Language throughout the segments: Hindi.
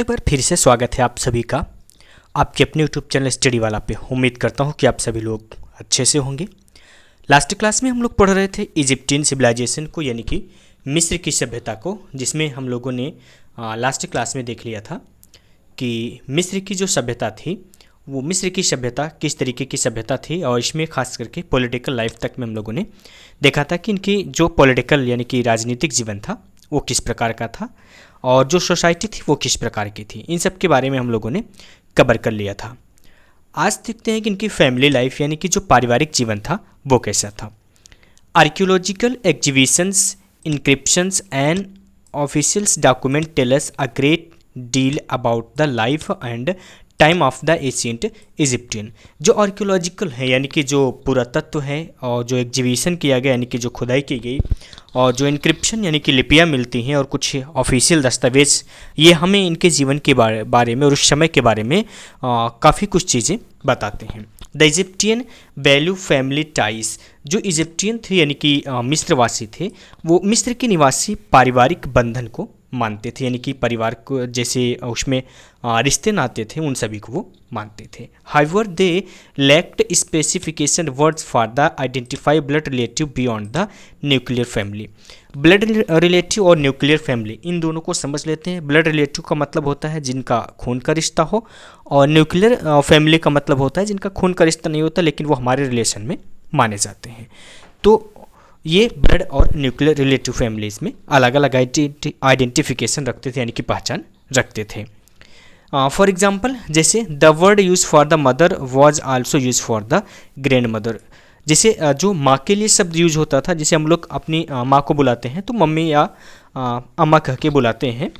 एक बार फिर से स्वागत है आप सभी का आपके अपने यूट्यूब चैनल स्टडी वाला पे। उम्मीद करता हूँ कि आप सभी लोग अच्छे से होंगे। लास्ट क्लास में हम लोग पढ़ रहे थे इजिप्टियन सिविलाइजेशन को, यानी कि मिस्र की सभ्यता को, जिसमें हम लोगों ने लास्ट क्लास में देख लिया था कि मिस्र की जो सभ्यता थी वो मिस्र की सभ्यता किस तरीके की सभ्यता थी, और इसमें खास करके पॉलिटिकल लाइफ तक में हम लोगों ने देखा था कि इनकी जो पॉलिटिकल यानी कि राजनीतिक जीवन था वो किस प्रकार का था और जो सोसाइटी थी वो किस प्रकार की थी। इन सब के बारे में हम लोगों ने कवर कर लिया था। आज देखते हैं कि इनकी फैमिली लाइफ यानी कि जो पारिवारिक जीवन था वो कैसा था। Archaeological exhibitions, inscriptions and officials document tell us a great deal about the life and time of the ancient Egyptian. जो आर्कियोलॉजिकल है यानी कि जो पुरातत्व है, और जो एग्जीबिशन किया गया यानी कि जो खुदाई की गई, और जो इंक्रिप्शन यानी कि लिपियाँ मिलती हैं और कुछ ऑफिशियल दस्तावेज, ये हमें इनके जीवन के बारे में और उस समय के बारे में काफ़ी कुछ चीज़ें बताते हैं। The Egyptian value family ties. जो इजिप्टियन थे यानी कि मिस्रवासी थे, वो मिस्र के निवासी पारिवारिक बंधन को मानते थे, यानी कि परिवार को जैसे उसमें रिश्ते नाते थे उन सभी को वो मानते थे। However they lacked specification words for the identify blood relative beyond the nuclear family. Blood relative और न्यूक्लियर फैमिली, इन दोनों को समझ लेते हैं। ब्लड रिलेटिव का मतलब होता है जिनका खून का रिश्ता हो, और न्यूक्लियर फैमिली का मतलब होता है जिनका खून का रिश्ता नहीं होता लेकिन वो हमारे रिलेशन में माने जाते हैं। तो ये ब्लड और न्यूक्लियर रिलेटिव फैमिलीज में अलग अलग आइडेंटिफिकेशन रखते थे, यानी कि पहचान रखते थे। फॉर एग्जाम्पल, जैसे the word use for the mother was also use for the grand mother. जैसे जो माँ के लिए शब्द यूज होता था, जैसे हम लोग अपनी माँ को बुलाते हैं तो मम्मी या अम्मा कह के बुलाते हैं,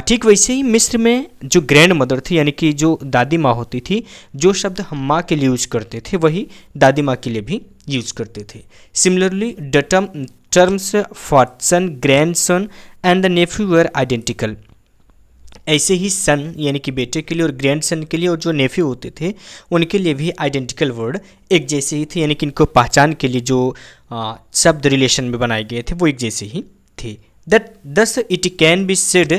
ठीक वैसे ही मिस्र में जो ग्रैंड मदर थी यानी कि जो दादी माँ होती थी, जो शब्द हम माँ के लिए यूज करते थे वही दादी माँ के लिए भी यूज करते थे। Similarly the terms for son, grandson and the nephew were identical. ऐसे ही सन यानी कि बेटे के लिए और ग्रैंड सन के लिए और जो नेफ्यू होते थे उनके लिए भी आइडेंटिकल वर्ड एक जैसे ही थे, यानी कि इनको पहचान के लिए जो शब्द रिलेशन में बनाए गए थे वो एक जैसे ही थे। Thus it can be said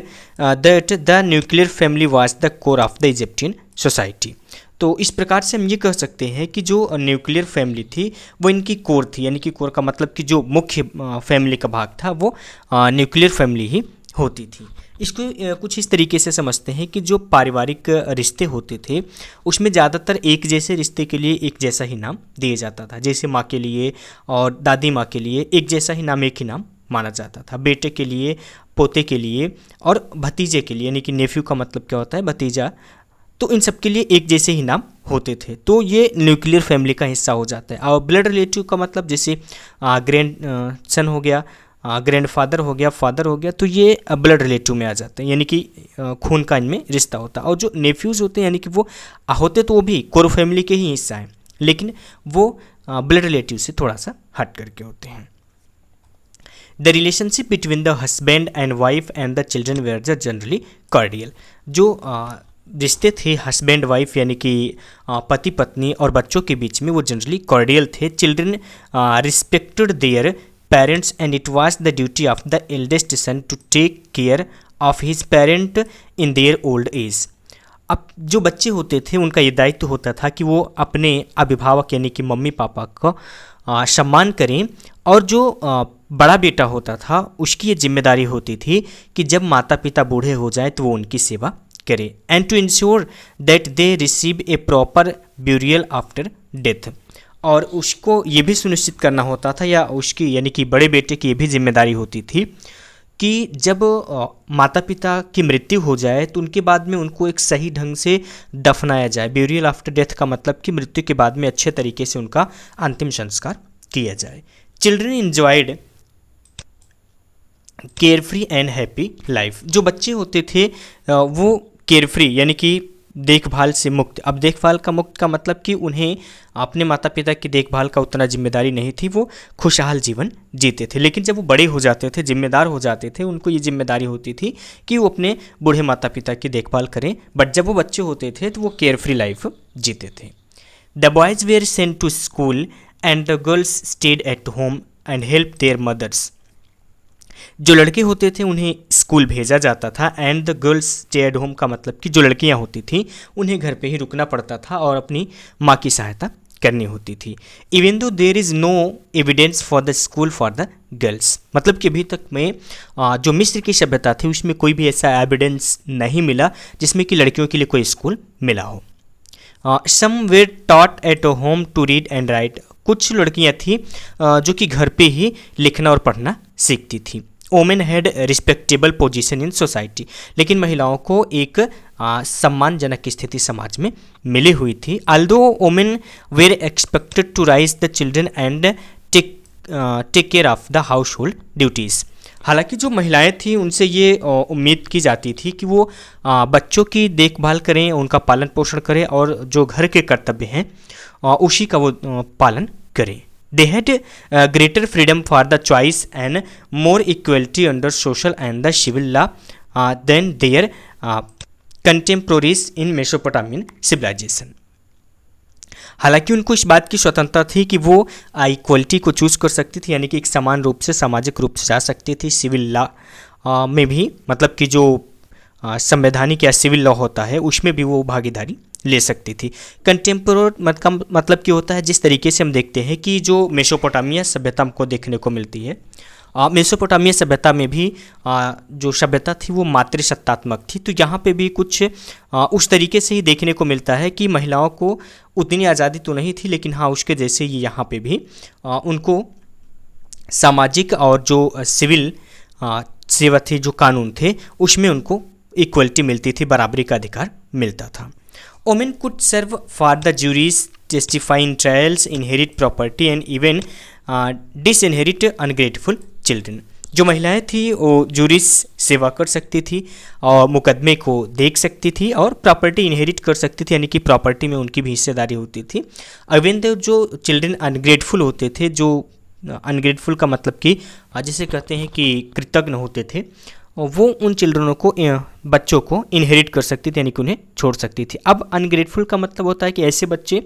that the nuclear family was the core of the Egyptian society। तो इस प्रकार से हम ये कह सकते हैं कि जो न्यूक्लियर फैमिली थी वो इनकी कोर थी, यानी कि कोर का मतलब कि जो मुख्य फैमिली का भाग था वो न्यूक्लियर फैमिली ही होती थी। इसको कुछ इस तरीके से समझते हैं कि जो पारिवारिक रिश्ते होते थे उसमें ज़्यादातर एक जैसे रिश्ते के लिए एक जैसा ही नाम दिया जाता था। जैसे माँ के लिए और दादी माँ के लिए एक जैसा ही नाम, एक ही नाम माना जाता था। बेटे के लिए, पोते के लिए और भतीजे के लिए, यानी कि नेफ्यू का मतलब क्या होता है भतीजा, तो इन सब के लिए एक जैसे ही नाम होते थे। तो ये न्यूक्लियर फैमिली का हिस्सा हो जाता है। और ब्लड रिलेटिव का मतलब जैसे ग्रैंड सन हो गया, ग्रैंड फादर हो गया, फादर हो गया, तो ये ब्लड रिलेटिव में आ जाते हैं, यानी कि खून का इनमें रिश्ता होता है। और जो नेफ्यूज़ होते हैं यानी कि वो होते तो वो भी कोर फैमिली के ही हिस्सा हैं लेकिन वो ब्लड रिलेटिव से थोड़ा सा हट करके होते हैं। The relationship between the husband and wife and the children were generally cordial. जो रिश्ते थे हस्बैंड वाइफ यानी कि पति पत्नी और बच्चों के बीच में वो जनरली कॉर्डियल थे। Children respected their parents and it was the duty of the eldest son to take care of his parent in their old age. अब जो बच्चे होते थे उनका ये दायित्व होता था कि वो अपने अभिभावक यानी कि मम्मी पापा का सम्मान करें, और जो बड़ा बेटा होता था उसकी ये जिम्मेदारी होती थी कि जब माता पिता बूढ़े हो जाए तो वो उनकी सेवा करे, and to ensure that they receive a proper burial after death. और उसको ये भी सुनिश्चित करना होता था, या उसकी यानी कि बड़े बेटे की ये भी जिम्मेदारी होती थी कि जब माता पिता की मृत्यु हो जाए तो उनके बाद में उनको एक सही ढंग से दफनाया जाए। ब्यूरियल आफ्टर डेथ का मतलब कि मृत्यु के बाद में अच्छे तरीके से उनका अंतिम संस्कार किया जाए। Children enjoyed carefree and happy life. जो बच्चे होते थे वो केयरफ्री यानी कि देखभाल से मुक्त। अब देखभाल का मुक्त का मतलब कि उन्हें अपने माता पिता की देखभाल का उतना जिम्मेदारी नहीं थी, वो खुशहाल जीवन जीते थे। लेकिन जब वो बड़े हो जाते थे, जिम्मेदार हो जाते थे, उनको ये जिम्मेदारी होती थी कि वो अपने बूढ़े माता पिता की देखभाल करें। बट जब वो बच्चे होते थे तो वो केयरफ्री लाइफ जीते थे। The boys were sent to school and the girls stayed at home and help their mothers. जो लड़के होते थे उन्हें स्कूल भेजा जाता था and the girls stayed home का मतलब कि जो लड़कियां होती थी उन्हें घर पे ही रुकना पड़ता था और अपनी माँ की सहायता करनी होती थी। Even though there is no evidence for the school for the girls, मतलब कि अभी तक में जो मिस्र की सभ्यता थी उसमें कोई भी ऐसा एविडेंस नहीं मिला जिसमें कि लड़कियों के लिए कोई स्कूल मिला हो। Some were taught at home to read and write, कुछ लड़कियां थी जो कि घर पे ही लिखना और पढ़ना सीखती थी। Women had respectable position in society, लेकिन महिलाओं को एक सम्मानजनक स्थिति समाज में मिली हुई थी। Although women were expected to raise the children and take care of the household duties, हालांकि जो महिलाएं थी उनसे ये उम्मीद की जाती थी कि वो बच्चों की देखभाल करें, उनका पालन पोषण करें और जो घर के कर्तव्य हैं उसी का वो पालन करें। They had greater freedom for the choice and more equality under social and the civil law than their contemporaries in Mesopotamian civilization. हालांकि उनको इस बात की स्वतंत्रता थी कि वो इक्वलिटी को चूज कर सकती थी, यानी कि एक समान रूप से सामाजिक रूप से जा सकती थी। सिविल लॉ में भी, मतलब कि जो संवैधानिक या सिविल लॉ होता है उसमें भी वो भागीदारी ले सकती थी। कंटेम्पोरर मतलब क्या होता है, जिस तरीके से हम देखते हैं कि जो मेसोपोटामिया सभ्यता को देखने को मिलती है, मेसोपोटामिया सभ्यता में भी जो सभ्यता थी वो मातृसत्तात्मक थी, तो यहाँ पे भी कुछ उस तरीके से ही देखने को मिलता है कि महिलाओं को उतनी आज़ादी तो नहीं थी, लेकिन हाँ उसके जैसे ही यहाँ पे भी उनको सामाजिक और जो सिविल सेवा थी, जो कानून थे, उसमें उनको इक्वलिटी मिलती थी, बराबरी का अधिकार मिलता था। Women could serve for the juries, testify in trials, inherit property and even disinherit ungrateful children. जो महिलाएं थी वो जूरीज सेवा कर सकती थी और मुकदमे को देख सकती थी और प्रॉपर्टी इनहेरिट कर सकती थी, यानी कि प्रॉपर्टी में उनकी भी हिस्सेदारी होती थी। इवन दो जो चिल्ड्रन अनग्रेटफुल होते थे, जो अनग्रेटफुल का मतलब कि जिसे कहते हैं कि कृतज्ञ होते थे, वो उन चिल्ड्रनों को, बच्चों को इनहेरिट कर सकती थी, यानी कि उन्हें छोड़ सकती थी। अब अनग्रेटफुल का मतलब होता है कि ऐसे बच्चे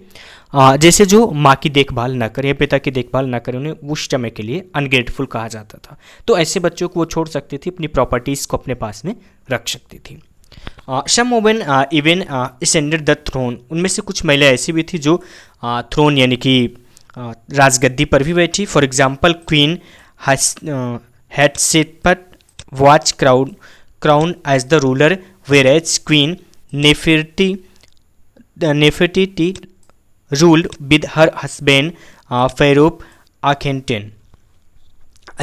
जैसे जो माँ की देखभाल ना करें या पिता की देखभाल ना करें, उन्हें उस समय के लिए अनग्रेटफुल कहा जाता था। तो ऐसे बच्चों को वो छोड़ सकती थी, अपनी प्रॉपर्टीज़ को अपने पास में रख सकती थी। Some women even ascended the throne, उनमें से कुछ महिलाएं ऐसी भी थी जो थ्रोन यानी कि राजगद्दी पर भी बैठी। For example queen Hatshepsut was crowned as the ruler, whereas Queen Nefertiti ruled with her husband Pharaoh Akhenaten।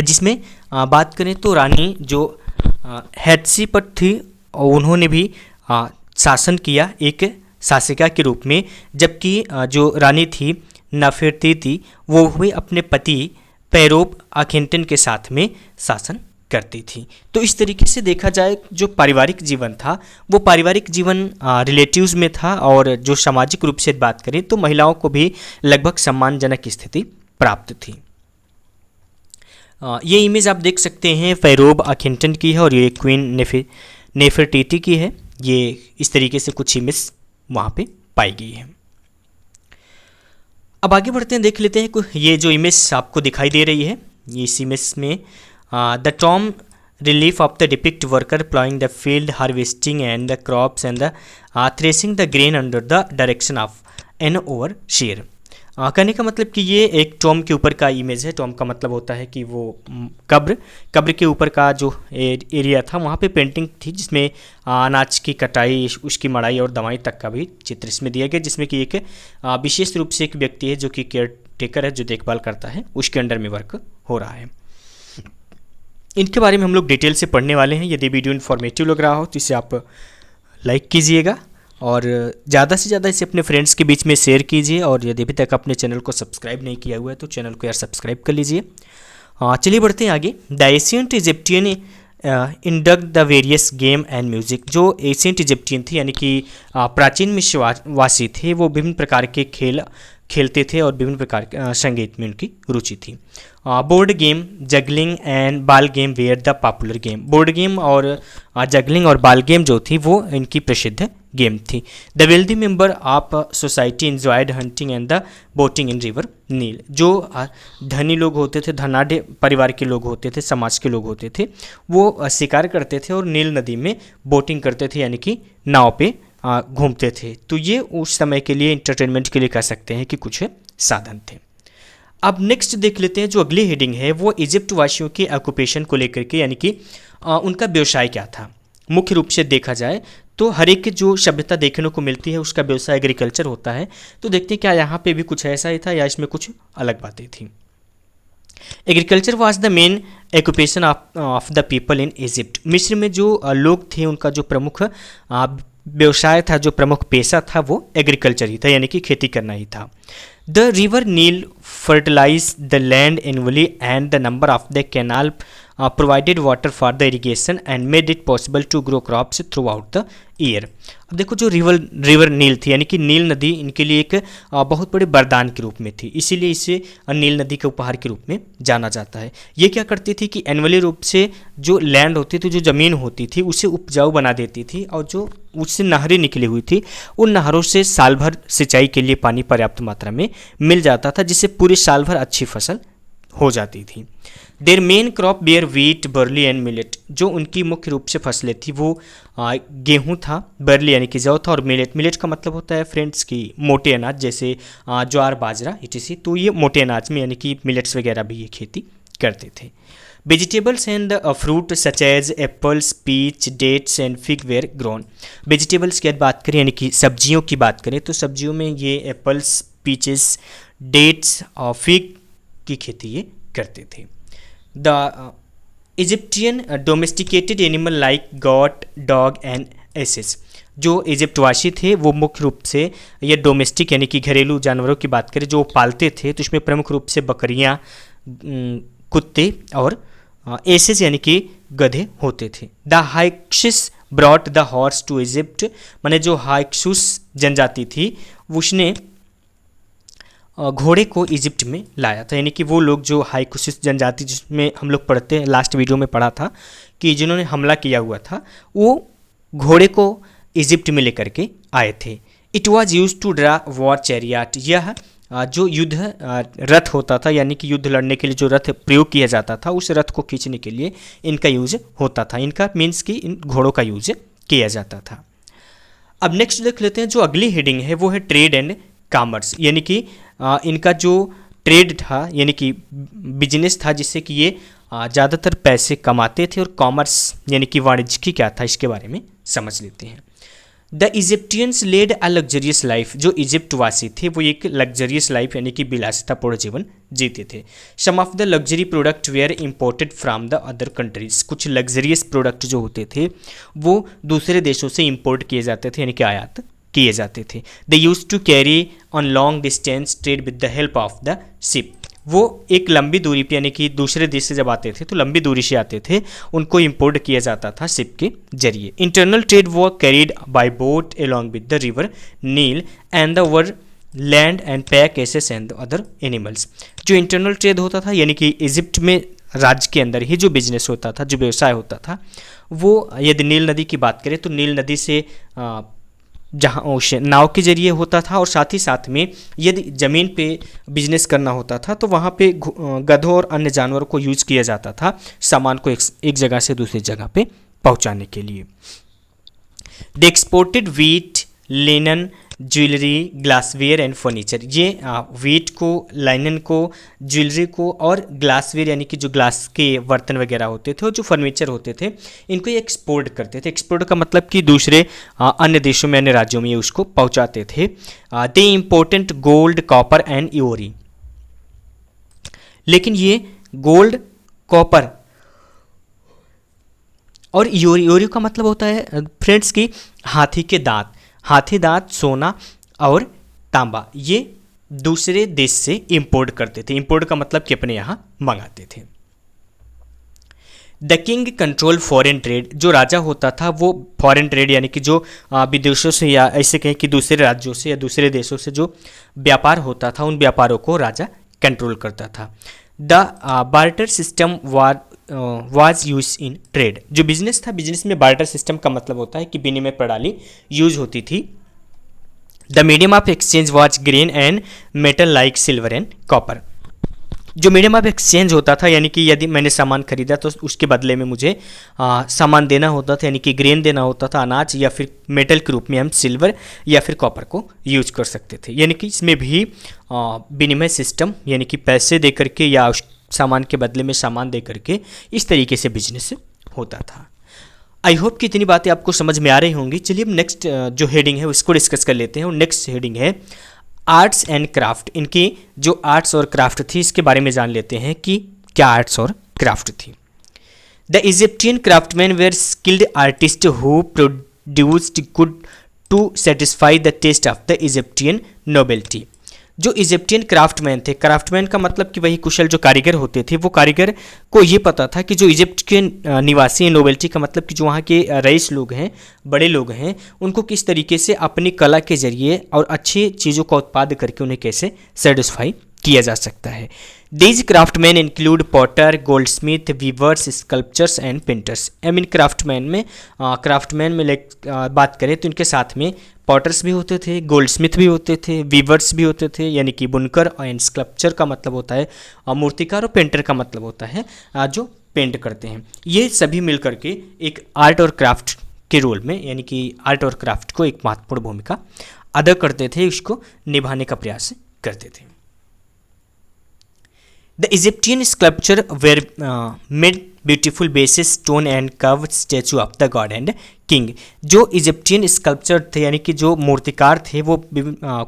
जिसमें बात करें तो रानी जो हैटशेपट थी उन्होंने भी शासन किया एक शासिका के रूप में, जबकि जो रानी थी नेफरतीति वो भी अपने पति फेरोह अखेनटेन के साथ में शासन करती थी। तो इस तरीके से देखा जाए जो पारिवारिक जीवन था वो पारिवारिक जीवन रिलेटिव्स में था, और जो सामाजिक रूप से बात करें तो महिलाओं को भी लगभग सम्मानजनक स्थिति प्राप्त थी। ये इमेज आप देख सकते हैं फेरोह अखेनटेन की है और ये क्वीन नेफरटीटी की है। ये इस तरीके से कुछ इमेज वहाँ पे पाई गई है। अब आगे बढ़ते हैं, देख लेते हैं ये जो इमेज आपको दिखाई दे रही है, इस इमेज में the tomb relief of the depict worker plowing the field, harvesting and the crops and the threshing the grain under the direction of an overseer। कहने का मतलब कि ये एक टॉम के ऊपर का इमेज है। टॉम का मतलब होता है कि वो कब्र के ऊपर का जो एरिया था वहाँ पे पेंटिंग थी, जिसमें अनाज की कटाई, उसकी मड़ाई और दवाई तक का भी चित्र इसमें दिया गया, जिसमें कि एक विशेष रूप से एक व्यक्ति है जो कि केयर टेकर है, जो देखभाल करता है, उसके अंडर में वर्क हो रहा है। इनके बारे में हम लोग डिटेल से पढ़ने वाले हैं। यदि वीडियो इन्फॉर्मेटिव लग रहा हो तो इसे आप लाइक कीजिएगा और ज़्यादा से ज़्यादा इसे अपने फ्रेंड्स के बीच में शेयर कीजिए, और यदि अभी तक अपने चैनल को सब्सक्राइब नहीं किया हुआ है तो चैनल को यार सब्सक्राइब कर लीजिए। चलिए बढ़ते हैं आगे। The ancient Egyptian induct the various game and music. जो एशियंट इजिप्टियन थे यानी कि प्राचीन मिस्रवासी थे, वो विभिन्न प्रकार के खेल खेलते थे और विभिन्न प्रकार के संगीत में उनकी रुचि थी। Board game, juggling and ball game were the popular game. Board game और जगलिंग और बाल गेम जो थी वो इनकी प्रसिद्ध गेम थी। The wealthy member of society enjoyed hunting and the boating in river Nile. जो धनी लोग होते थे, धनाढ़ परिवार के लोग होते थे, समाज के लोग होते थे, वो शिकार करते थे और नील नदी में बोटिंग करते थे, यानी कि नाव पे घूमते थे। तो ये उस समय के लिए इंटरटेनमेंट के लिए कह सकते हैं कि कुछ साधन थे। अब नेक्स्ट देख लेते हैं, जो अगली हेडिंग है वो इजिप्ट वासियों के ऑक्यूपेशन को लेकर के, यानी कि उनका व्यवसाय क्या था। मुख्य रूप से देखा जाए तो हर एक जो सभ्यता देखने को मिलती है उसका व्यवसाय एग्रीकल्चर होता है। तो देखते हैं क्या यहाँ पे भी कुछ ऐसा ही था या इसमें कुछ अलग बातें थी। Agriculture was the main occupation of the people in Egypt. मिस्र में जो लोग थे उनका जो प्रमुख व्यवसाय था, जो प्रमुख पेशा था, वो एग्रीकल्चर ही था, यानी कि खेती करना ही था। The river Nile fertilize the land annually and the number of the canal provided water for the irrigation and made it possible to grow crops throughout the year. अब देखो, जो रिवर नील थी, यानी कि नील नदी इनके लिए एक बहुत बड़े वरदान के रूप में थी, इसीलिए इसे नील नदी के उपहार के रूप में जाना जाता है। ये क्या करती थी कि एनुअली रूप से जो लैंड होती थी, जो ज़मीन होती थी, उसे उपजाऊ बना देती थी, और जो उससे नहरें निकली हुई थी उन नहरों से साल भर सिंचाई के लिए पानी पर्याप्त मात्रा में मिल जाता था, जिससे पूरे साल भर अच्छी फसल हो जाती थी। Their main crop were wheat, barley and millet. जो उनकी मुख्य रूप से फसलें थी वो गेहूं था, बर्ली यानी कि जौ था, और मिलेट का मतलब होता है फ्रेंड्स की मोटे अनाज, जैसे ज्वार, बाजरा इत्यादि। तो ये मोटे अनाज में यानी कि मिलेट्स वगैरह भी ये खेती करते थे। Vegetables and fruit such as apples, peach, dates and fig were grown. Vegetables की बात करें, यानी कि सब्जियों की बात करें, तो सब्जियों में ये एप्पल्स, पीचेस, डेट्स और फिग की खेती ये करते थे। The Egyptian domesticated animal like goat, dog and asses. जो इजिप्टवासी थे वो मुख्य रूप से ये डोमेस्टिक यानी कि घरेलू जानवरों की बात करें जो पालते थे, तो इसमें प्रमुख रूप से बकरियां, कुत्ते और एसेस यानी कि गधे होते थे। The Hyksos brought the horse to Egypt. माने जो हाइक्सुस जनजाति थी उसने घोड़े को इजिप्ट में लाया था, यानी कि वो लोग जो हाइकुसिस जनजाति, जिसमें हम लोग पढ़ते हैं, लास्ट वीडियो में पढ़ा था कि जिन्होंने हमला किया हुआ था, वो घोड़े को इजिप्ट में लेकर के आए थे। It was used to draw war chariot. यह जो युद्ध रथ होता था, यानी कि युद्ध लड़ने के लिए जो रथ प्रयोग किया जाता था, उस रथ को खींचने के लिए इनका यूज होता था। इनका मीन्स कि इन घोड़ों का यूज किया जाता था। अब नेक्स्ट देख लेते हैं, जो अगली हेडिंग है वो है ट्रेड एंड कॉमर्स, यानी कि इनका जो ट्रेड था, यानी कि बिजनेस था, जिससे कि ये ज़्यादातर पैसे कमाते थे, और कॉमर्स यानी कि वाणिज्य क्या था, इसके बारे में समझ लेते हैं। The Egyptians led a luxurious life. जो इजिप्टवासी थे वो एक लग्जरियस लाइफ यानी कि विलासितापूर्ण जीवन जीते थे। Some of the luxury product were imported from the other countries. कुछ लग्जरियस प्रोडक्ट जो होते थे वो दूसरे देशों से इम्पोर्ट किए जाते थे, यानी कि आयात किए जाते थे। They use to carry on long distance trade with the help of the ship. वो एक लंबी दूरी पे, यानी कि दूसरे देश से जब आते थे तो लंबी दूरी से आते थे, उनको इम्पोर्ट किया जाता था शिप के जरिए। इंटरनल ट्रेड वो carried by boat along with the river Nile and the overland and pack asses and other animals. जो इंटरनल ट्रेड होता था, यानी कि इजिप्ट में राज्य के अंदर ही जो बिजनेस होता था, जो व्यवसाय होता था, वो यदि नील नदी की बात करें तो नील नदी से जहाँ नाव के जरिए होता था, और साथ ही साथ में यदि ज़मीन पे बिजनेस करना होता था तो वहाँ पे गधों और अन्य जानवरों को यूज किया जाता था सामान को एक जगह से दूसरी जगह पे पहुँचाने के लिए। They exported wheat, linen, jewellery, glassware and furniture. ये वीट को, लाइनन को, ज्वेलरी को और ग्लासवेयर यानी कि जो ग्लास के बर्तन वगैरह होते थे और जो फर्नीचर होते थे, इनको ये एक्सपोर्ट करते थे। एक्सपोर्ट का मतलब कि दूसरे अन्य देशों में, अन्य राज्यों में ये उसको पहुंचाते थे। दे इम्पोर्टेंट गोल्ड, कॉपर एंड इओरी। लेकिन ये गोल्ड, कॉपर और इओरी का मतलब होता है फ्रेंड्स की हाथी के दांत, हाथी दांत, सोना और तांबा, ये दूसरे देश से इंपोर्ट करते थे। इंपोर्ट का मतलब कि अपने यहाँ मंगाते थे। The king control foreign trade. जो राजा होता था वो फॉरेन ट्रेड यानी कि जो विदेशों से या ऐसे कहें कि दूसरे राज्यों से या दूसरे देशों से जो व्यापार होता था, उन व्यापारों को राजा कंट्रोल करता था। The barter system was use in trade. जो बिजनेस था, बिजनेस में बार्टर सिस्टम का मतलब होता है कि विनिमय प्रणाली यूज होती थी। The medium of exchange was grain and metal like silver and copper. जो मीडियम ऑफ एक्सचेंज होता था, यानी कि यदि मैंने सामान खरीदा तो उसके बदले में मुझे सामान देना होता था, यानी कि ग्रेन देना होता था, अनाज, या फिर मेटल के रूप में हम सिल्वर या फिर कॉपर को यूज कर सकते थे। यानी कि इसमें भी विनिमय सिस्टम, यानी कि पैसे दे करके या उस सामान के बदले में सामान दे करके इस तरीके से बिजनेस होता था। आई होप कि इतनी बातें आपको समझ में आ रही होंगी। चलिए अब नेक्स्ट जो हेडिंग है उसको डिस्कस कर लेते हैं। और नेक्स्ट हेडिंग है आर्ट्स एंड क्राफ्ट। इनकी जो आर्ट्स और क्राफ्ट थी इसके बारे में जान लेते हैं कि क्या आर्ट्स और क्राफ्ट थी। The Egyptian craftsman were skilled artist who produced good to satisfy the taste of the Egyptian nobility. जो इजिप्टियन क्राफ्टमैन थे, क्राफ्टमैन का मतलब कि वही कुशल जो कारीगर होते थे, वो कारीगर को ये पता था कि जो इजिप्ट के निवासी हैं, नोबेलिटी का मतलब कि जो वहाँ के रईस लोग हैं, बड़े लोग हैं, उनको किस तरीके से अपनी कला के जरिए और अच्छी चीज़ों का उत्पाद करके उन्हें कैसे सेटिस्फाई किया जा सकता है। These craftsman include potter, goldsmith, weavers, sculptures and painters. I mean craftsman में बात करें तो इनके साथ में पॉटर्स भी होते थे, गोल्डस्मिथ भी होते थे, वीवर्स भी होते थे, यानी कि बुनकर, एंड स्कल्पचर का मतलब होता है मूर्तिकार, और पेंटर का मतलब होता है जो पेंट करते हैं। ये सभी मिल करके एक आर्ट और क्राफ्ट के रोल में, यानी कि आर्ट और क्राफ्ट को एक महत्वपूर्ण भूमिका अदा करते थे, उसको निभाने का प्रयास करते थे। The Egyptian sculpture were made beautiful bases, stone and carved statue of the god and king। जो इजिप्टियन स्कल्पचर थे, यानी कि जो मूर्तिकार थे, वो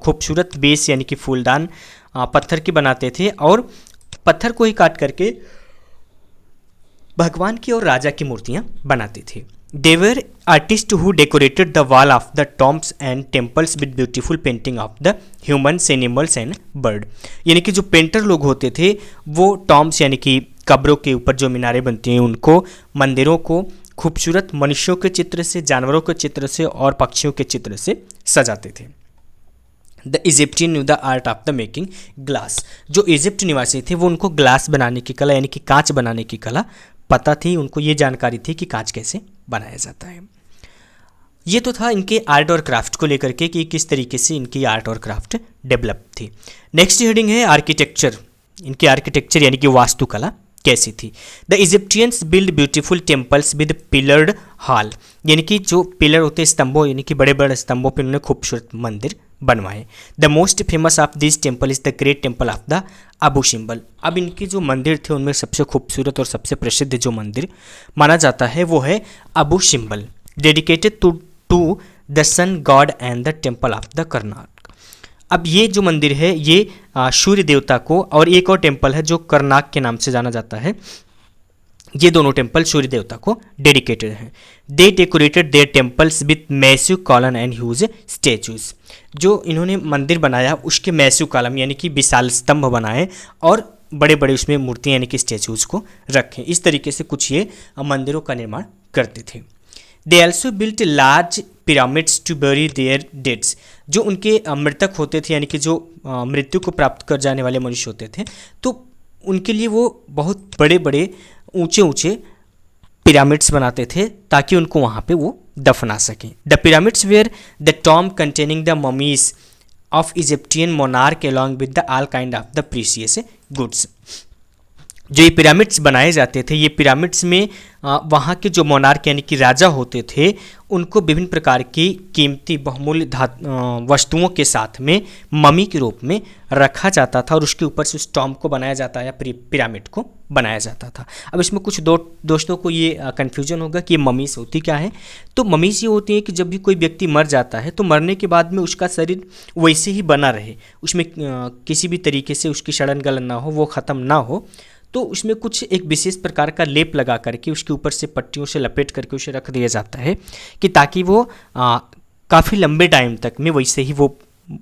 खूबसूरत बेस यानी कि फूलदान पत्थर की बनाते थे और पत्थर को ही काट करके भगवान की और राजा की मूर्तियाँ बनाते थे। They were artists who decorated the wall of the tombs and temples with beautiful painting of the humans, animals and bird। यानी कि जो पेंटर लोग होते थे वो टॉम्स यानी कि कब्रों के ऊपर जो मीनारें बनती हैं उनको, मंदिरों को खूबसूरत मनुष्यों के चित्र से, जानवरों के चित्र से और पक्षियों के चित्र से सजाते थे। The Egyptian new the art of the making glass. जो इजिप्ट निवासी थे वो उनको ग्लास बनाने की कला, यानी कि कांच बनाने की कला पता थी, उनको ये जानकारी थी कि कांच कैसे बनाया जाता है। ये तो था इनके आर्ट और क्राफ्ट को लेकर के कि किस तरीके से इनकी आर्ट और क्राफ्ट डेवलप थी। नेक्स्ट हेडिंग है आर्किटेक्चर। इनकी आर्किटेक्चर यानी कि वास्तुकला कैसी थी। The Egyptians build beautiful temples with pillared hall. यानी कि जो पिलर होते हैं स्तंभों, यानी कि बड़े बड़े स्तंभों पर उन्होंने खूबसूरत मंदिर बनवाए। The most famous of this temple is the great temple of the Abu Simbel. अब इनके जो मंदिर थे उनमें सबसे खूबसूरत और सबसे प्रसिद्ध जो मंदिर माना जाता है वो है Abu Simbel, dedicated to the sun god and the temple of the Karnak. अब ये जो मंदिर है ये सूर्य देवता को, और एक और टेम्पल है जो कर्नाक के नाम से जाना जाता है, ये दोनों टेम्पल सूर्य देवता को डेडिकेटेड हैं। They decorated their temples with massive column and huge statues. जो इन्होंने मंदिर बनाया उसके मैसिव कॉलम यानी कि विशाल स्तंभ बनाए और बड़े बड़े उसमें मूर्तियाँ यानी कि स्टेचूज को रखें। इस तरीके से कुछ ये मंदिरों का निर्माण करते थे। They also built large pyramids to bury their deads. जो उनके मृतक होते थे, यानी कि जो मृत्यु को प्राप्त कर जाने वाले मनुष्य होते थे, तो उनके लिए वो बहुत बड़े बड़े ऊंचे ऊंचे पिरामिड्स बनाते थे ताकि उनको वहाँ पे वो दफना सकें। The pyramids were the tomb containing the mummies of Egyptian monarch along with the all kind of the precious goods. जो ये पिरामिड्स बनाए जाते थे, ये पिरामिड्स में वहाँ के जो मोनार्क यानी कि राजा होते थे उनको विभिन्न प्रकार की कीमती बहुमूल्य वस्तुओं के साथ में ममी के रूप में रखा जाता था और उसके ऊपर से उस टॉम को बनाया जाता है या पिरामिड को बनाया जाता था। अब इसमें कुछ दोस्तों को ये कन्फ्यूजन होगा कि ये ममीज होती क्या है। तो ममीज ये होती हैं कि जब भी कोई व्यक्ति मर जाता है तो मरने के बाद में उसका शरीर वैसे ही बना रहे, उसमें किसी भी तरीके से उसकी सड़न गलन ना हो, वो ख़त्म ना हो, तो उसमें कुछ एक विशेष प्रकार का लेप लगा करके उसके ऊपर से पट्टियों से लपेट करके उसे रख दिया जाता है कि ताकि वो काफ़ी लंबे टाइम तक में वैसे ही वो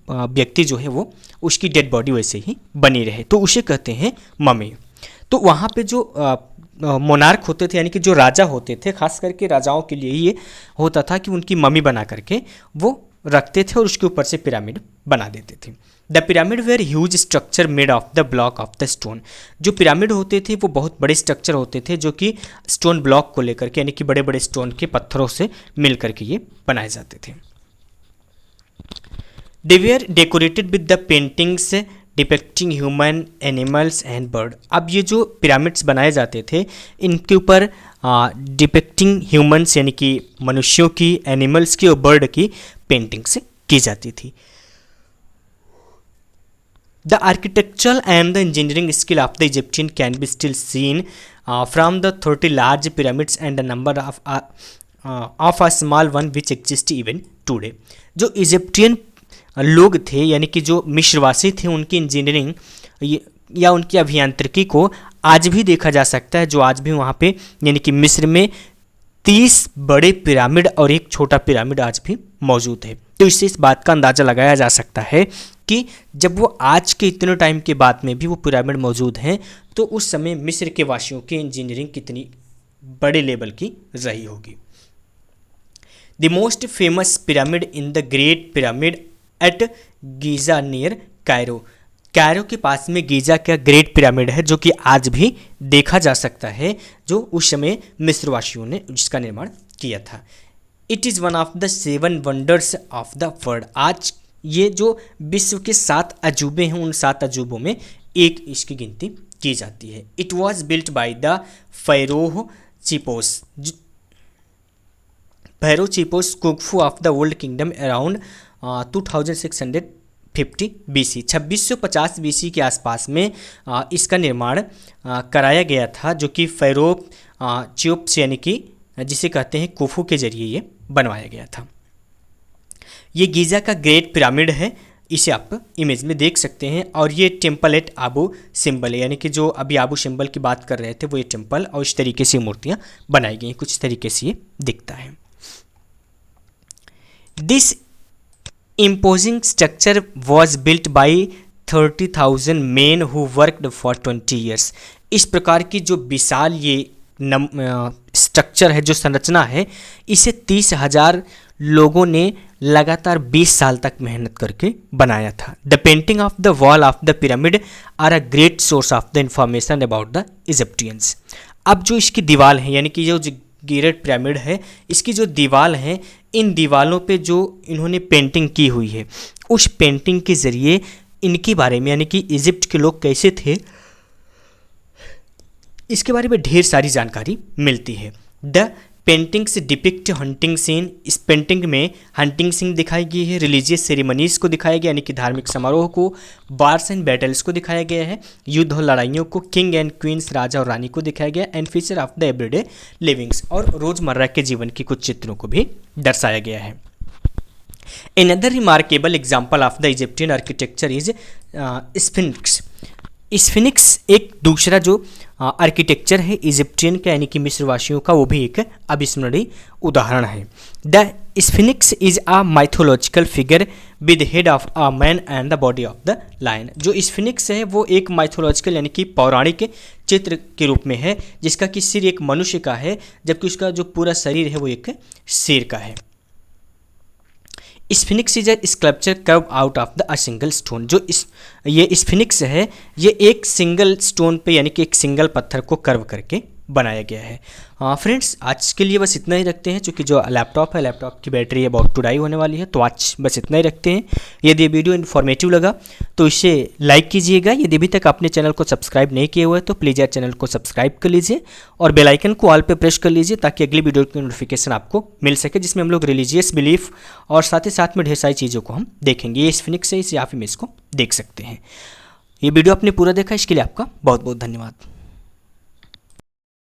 व्यक्ति जो है वो उसकी डेड बॉडी वैसे ही बनी रहे, तो उसे कहते हैं ममी। तो वहाँ पे जो मोनार्क होते थे यानी कि जो राजा होते थे, खास करके राजाओं के लिए ये होता था कि उनकी मम्मी बना करके वो रखते थे और उसके ऊपर से पिरामिड बना देते थे। The pyramid were huge structure made of the block of the stone. जो पिरामिड होते थे वो बहुत बड़े स्ट्रक्चर होते थे जो कि स्टोन ब्लॉक को लेकर के, यानी कि बड़े बड़े स्टोन के पत्थरों से मिल करके ये बनाए जाते थे। They were decorated with the paintings depicting human, animals and bird. अब ये जो पिरामिड्स बनाए जाते थे इनके ऊपर डिपेक्टिंग ह्यूमन्स यानी कि मनुष्यों की, एनिमल्स की और बर्ड की पेंटिंग्स की जाती थी। The architectural and the engineering skill of the Egyptian can be still seen from the 30 large pyramids and a number of a small one which exist even today। जो इजिप्टियन लोग थे यानी कि जो मिस्रवासी थे उनकी इंजीनियरिंग या उनकी अभियांत्रिकी को आज भी देखा जा सकता है, जो आज भी वहाँ पे यानी कि मिस्र में 30 बड़े पिरामिड और एक छोटा पिरामिड आज भी मौजूद है। तो इससे इस बात का अंदाज़ा लगाया जा सकता है कि जब वो आज के इतने टाइम के बाद में भी वो पिरामिड मौजूद हैं तो उस समय मिस्र के वासियों की इंजीनियरिंग कितनी बड़े लेवल की रही होगी। The most famous pyramid in the great pyramid at Giza near Cairo. Cairo के पास में गीज़ा का ग्रेट पिरामिड है जो कि आज भी देखा जा सकता है, जो उस समय मिस्रवासियों ने जिसका निर्माण किया था। It is one of the 7 wonders of the world. आज ये जो विश्व के 7 अजूबे हैं उन 7 अजूबों में एक इसकी गिनती की जाती है। It was built by the Pharaoh Cheops. Pharaoh Cheops Khufu of the old kingdom around 2650 BC। 2650 BC के आसपास में इसका निर्माण कराया गया था, जो कि फ़ैरोह चीपोस यानी कि जिसे कहते हैं कुफू के जरिए ये बनवाया गया था। ये गीज़ा का ग्रेट पिरामिड है, इसे आप इमेज में देख सकते हैं। और ये टेम्पल एट आबू सिंबल है, यानी कि जो अभी आबू सिंबल की बात कर रहे थे वो ये टेम्पल, और इस तरीके से मूर्तियाँ बनाई गई हैं, कुछ तरीके से ये दिखता है। This imposing structure was built by 30,000 men who worked for 20 years. इस प्रकार की जो विशाल ये स्ट्रक्चर है, जो संरचना है, इसे 30,000 लोगों ने लगातार 20 साल तक मेहनत करके बनाया था। The painting of the wall of the pyramid are a great source of the information about the Egyptians. अब जो इसकी दीवार है यानी कि जो ग्रेट पिरामिड है, इसकी जो दीवार है, इन दीवालों पे जो इन्होंने पेंटिंग की हुई है, उस पेंटिंग के ज़रिए इनके बारे में यानी कि इजिप्ट के लोग कैसे थे इसके बारे में ढेर सारी जानकारी मिलती है। The paintings depict hunting scene. इस पेंटिंग में हंटिंग सीन दिखाई गई है, रिलीजियस सेरेमनीज़ को दिखाया गया यानी कि धार्मिक समारोह को, वार्स एंड बैटल्स को दिखाया गया है, युद्ध और लड़ाइयों को, किंग एंड क्वींस राजा और रानी को दिखाया गया, and feature of the everyday livings, और रोज़मर्रा के जीवन की कुछ चित्रों को भी दर्शाया गया है। Another remarkable example of the Egyptian architecture is sphinx. Sphinx एक दूसरा जो आर्किटेक्चर है इजिप्टियन का यानी कि मिस्रवासियों का, वो भी एक अविस्मरणीय उदाहरण है। The sphinx is a mythological figure with head of a man and the body of the lion. जो स्फिनिक्स है वो एक माइथोलॉजिकल यानी कि पौराणिक चित्र के रूप में है, जिसका कि सिर एक मनुष्य का है जबकि उसका जो पूरा शरीर है वो एक शेर का है। Sphinx is a sculpture curve out of the a single stone. जो ये स्फिनिक्स है ये एक सिंगल स्टोन पे यानी कि एक सिंगल पत्थर को कर्व करके बनाया गया है। फ्रेंड्स आज के लिए बस इतना ही रखते हैं, क्योंकि जो लैपटॉप है लैपटॉप की बैटरी अबाउट टू डाई होने वाली है, तो आज बस इतना ही रखते हैं। यदि ये वीडियो इन्फॉर्मेटिव लगा तो इसे लाइक कीजिएगा। यदि अभी तक आपने चैनल को सब्सक्राइब नहीं किया हुआ है तो प्लीज़ यार चैनल को सब्सक्राइब कर लीजिए और बेल आइकन को ऑल पे प्रेस कर लीजिए ताकि अगली वीडियो की नोटिफिकेशन आपको मिल सके, जिसमें हम लोग रिलीजियस बिलीफ और साथ ही साथ में ढेर सारी चीज़ों को हम देखेंगे। ये स्फिनिक्स है, इसे आप इमेज को देख सकते हैं। ये वीडियो आपने पूरा देखा, इसके लिए आपका बहुत बहुत धन्यवाद।